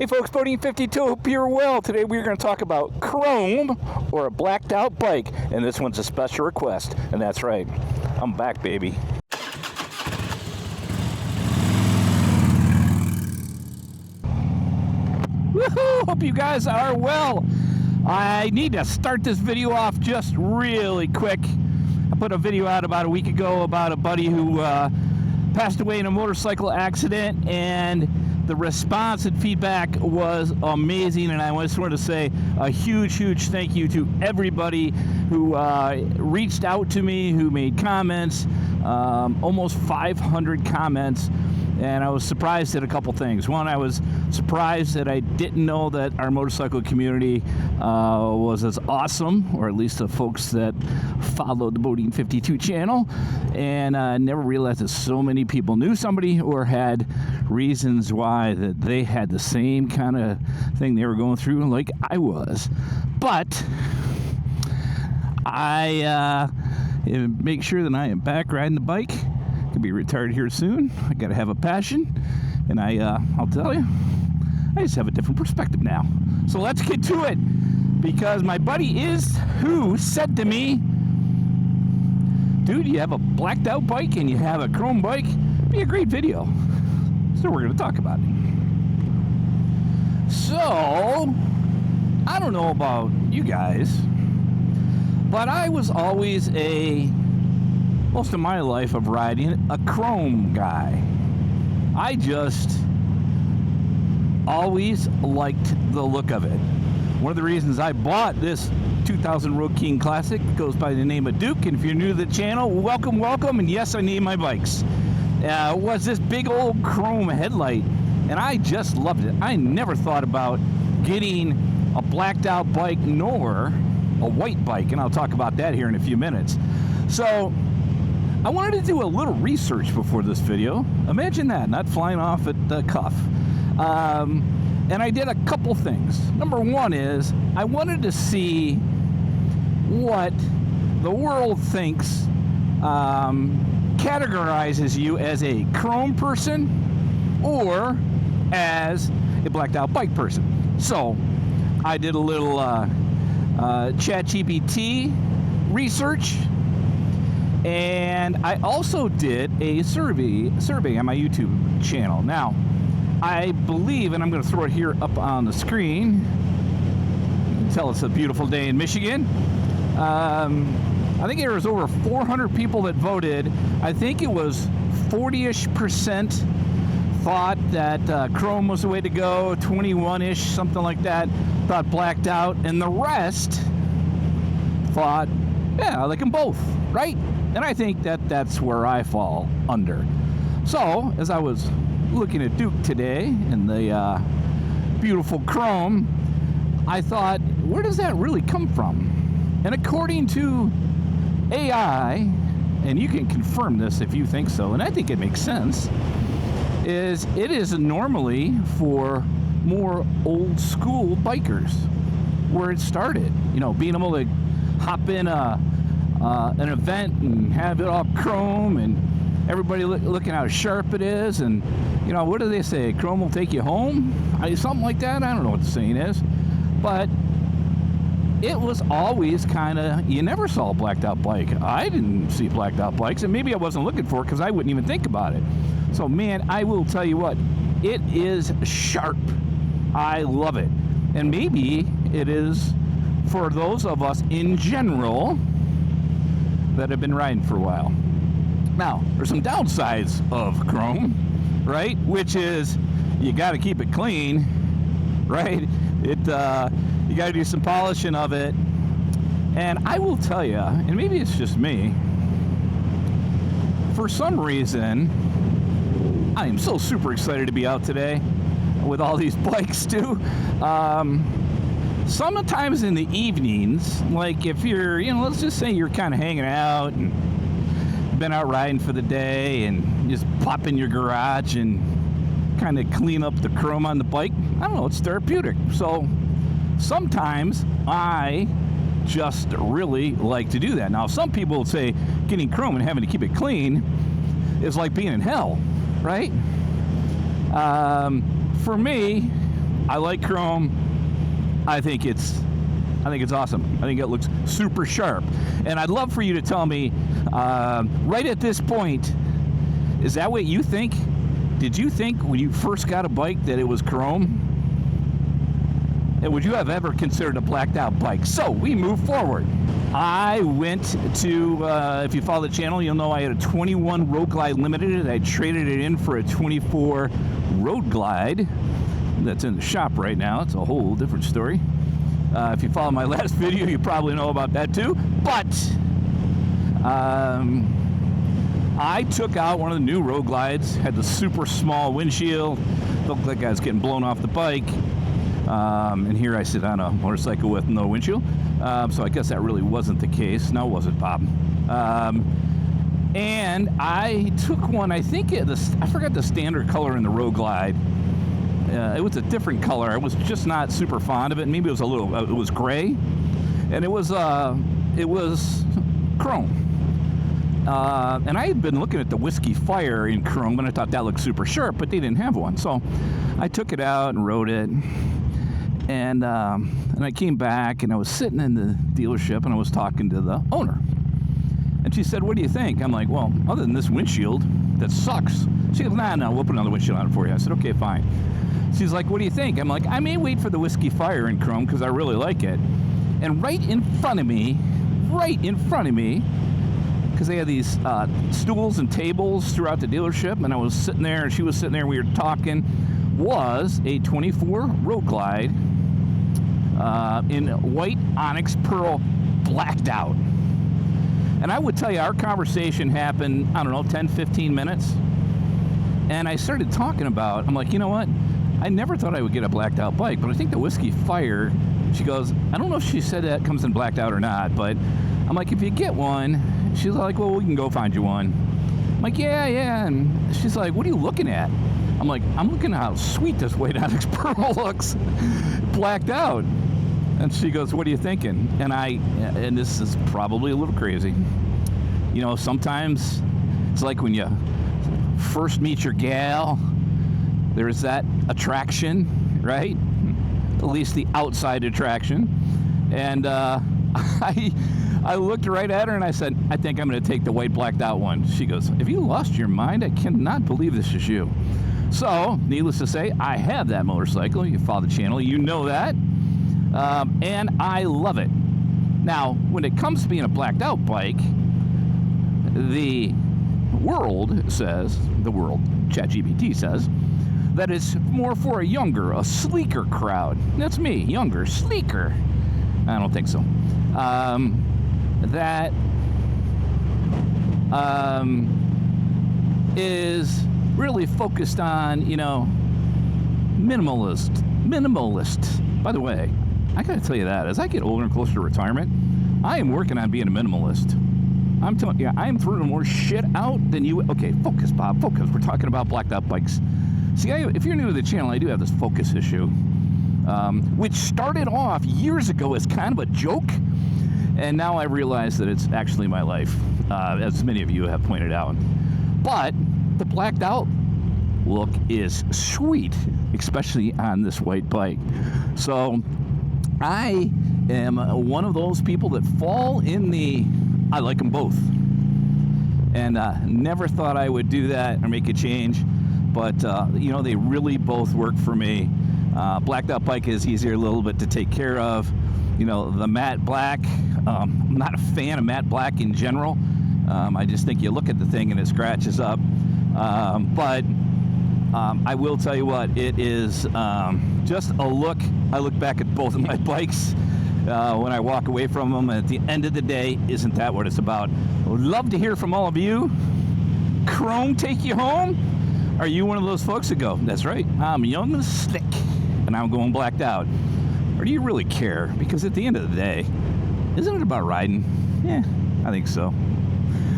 Hey folks, BoDean 52, hope you're well. Today we're going to talk about chrome or a blacked out bike, and this one's a special request, and that's right, I'm back, baby. Woohoo! Hope you guys are well. I need to start this video off just really quick. I put a video out about a week ago about a buddy who passed away in a motorcycle accident, and the response and feedback was amazing, and I just wanted to say a huge thank you to everybody who reached out to me, who made comments, almost 500 comments, and I was surprised at a couple things. One, I was surprised that I didn't know that our motorcycle community was as awesome, or at least the folks that followed the BoDean 52 channel, and I never realized that so many people knew somebody or had reasons why that they had the same kind of thing they were going through like I was. But I make sure that I am back riding the bike. Could be retired here soon. I gotta have a passion, and I'll tell you, I just have a different perspective now. So let's get to it, because my buddy who said to me, dude, you have a blacked out bike and you have a chrome bike, it'd be a great video. So we're gonna talk about it. So I don't know about you guys, but I was always most of my life of riding, a chrome guy. I just always liked the look of it. One of the reasons I bought this 2000 Road King Classic goes by the name of Duke, and if you're new to the channel, welcome, and yes, I name my bikes. Was this big old chrome headlight, and I just loved it. I never thought about getting a blacked out bike nor a white bike, and I'll talk about that here in a few minutes. So I wanted to do a little research before this video. Imagine that, not flying off at the cuff. And I did a couple things. Number one is I wanted to see what the world thinks categorizes you as a chrome person or as a blacked out bike person. So I did a little ChatGPT research, and I also did a survey on my YouTube channel. Now, I believe, and I'm going to throw it here up on the screen. You can tell it's a beautiful day in Michigan. I think there was over 400 people that voted. I think it was 40-ish% thought that chrome was the way to go, 21-ish, something like that, thought blacked out, and the rest thought, yeah, I like them both, right? And I think that that's where I fall under. So, as I was looking at Duke today and the beautiful chrome, I thought, where does that really come from? And according to AI, and you can confirm this if you think so, and I think it makes sense, it is normally for more old school bikers where it started. You know, being able to hop in an event and have it all chrome and everybody looking how sharp it is, and you know, what do they say, chrome will take you home, something like that. I don't know what the saying is, but it was always kind of, you never saw a blacked out bike. I didn't see blacked out bikes, and maybe I wasn't looking for it because I wouldn't even think about it. So man, I will tell you what, it is sharp. I love it. And maybe it is for those of us in general that have been riding for a while. Now, there's some downsides of chrome, right? Which is you got to keep it clean, right? You got to do some polishing of it. And I will tell you, and maybe it's just me, for some reason, I am so super excited to be out today with all these bikes too. Sometimes in the evenings, like if you're, you know, let's just say you're kind of hanging out and been out riding for the day and just pop in your garage and kind of clean up the chrome on the bike. I don't know, it's therapeutic. So sometimes I just really like to do that. Now, some people would say getting chrome and having to keep it clean is like being in hell, right? For me, I like chrome. I think it's awesome. I think it looks super sharp. And I'd love for you to tell me, right at this point, is that what you think? Did you think when you first got a bike that it was chrome? And would you have ever considered a blacked out bike? So we move forward. I went to, if you follow the channel, you'll know I had a 21 Road Glide Limited. I traded it in for a 24 Road Glide. That's in the shop right now. It's a whole different story. If you follow my last video, you probably know about that too. But I took out one of the new Road Glides, had the super small windshield, looked like I was getting blown off the bike. And here I sit on a motorcycle with no windshield. So I guess that really wasn't the case. No, it wasn't, Bob. And I took one, I think I forgot the standard color in the Road Glide. It was a different color. I was just not super fond of it. Maybe it was it was gray. And it was chrome. And I had been looking at the Whiskey Fire in chrome, and I thought that looked super sharp, but they didn't have one. So I took it out and rode it. And I came back, and I was sitting in the dealership, and I was talking to the owner. And she said, "What do you think?" I'm like, "Well, other than this windshield, that sucks." She goes, "Nah, we'll put another windshield on it for you." I said, "Okay, fine." She's like, "What do you think?" I'm like, "I may wait for the Whiskey Fire in chrome because I really like it." And right in front of me, because they had these stools and tables throughout the dealership, and I was sitting there, and she was sitting there, and we were talking, was a 24 Road Glide in white onyx pearl blacked out. And I would tell you, our conversation happened, I don't know, 10, 15 minutes. And I started talking about, I'm like, you know what? I never thought I would get a blacked out bike, but I think the Whiskey Fire, she goes, I don't know if she said that comes in blacked out or not, but I'm like, if you get one, she's like, well, we can go find you one. I'm like, yeah. And she's like, what are you looking at? I'm like, I'm looking at how sweet this white onyx pearl looks blacked out. And she goes, what are you thinking? And this is probably a little crazy. You know, sometimes it's like when you first meet your gal, there's that attraction, right? At least the outside attraction. And I looked right at her and I said, I think I'm going to take the white blacked out one. She goes, have you lost your mind? I cannot believe this is you. So, needless to say, I have that motorcycle. You follow the channel, you know that. And I love it. Now, when it comes to being a blacked out bike, the world, ChatGPT says, that it's more for a younger, a sleeker crowd. That's me, younger, sleeker. I don't think so. That is really focused on, you know, minimalist. By the way, I gotta tell you that, as I get older and closer to retirement, I am working on being a minimalist. I'm telling you, I am throwing more shit out than you. Okay, focus, Bob, focus. We're talking about blacked out bikes. See, if you're new to the channel, I do have this focus issue, which started off years ago as kind of a joke, and now I realize that it's actually my life, as many of you have pointed out. But the blacked out look is sweet, especially on this white bike. So I am one of those people that fall in the, I like them both. And never thought I would do that or make a change, but you know, they really both work for me. Blacked out bike is easier a little bit to take care of. You know, the matte black, I'm not a fan of matte black in general. I just think you look at the thing and it scratches up. But I will tell you what, it is just a look. I look back at both of my bikes when I walk away from them, and at the end of the day, isn't that what it's about? I would love to hear from all of you. Chrome take you home? Are you one of those folks that go, that's right, I'm young and slick, and I'm going blacked out? Or do you really care? Because at the end of the day, isn't it about riding? Yeah, I think so.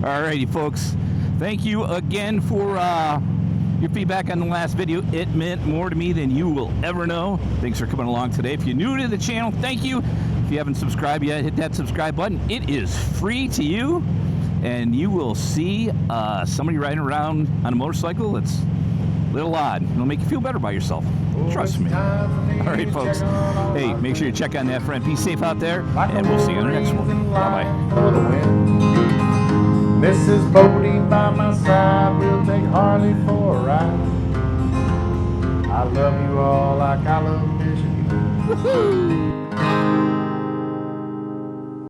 Alrighty, folks. Thank you again for your feedback on the last video. It meant more to me than you will ever know. Thanks for coming along today. If you're new to the channel, thank you. If you haven't subscribed yet, hit that subscribe button. It is free to you, and you will see somebody riding around on a motorcycle that's little odd. It'll make you feel better about yourself. Trust me. All right, folks. Hey, make sure you check on that friend. Be safe out there, and we'll see you in the next one. Bye-bye. Mrs. BoDean by my side, we'll take Harley for a ride. I love you all like I love Michigan. Woohoo!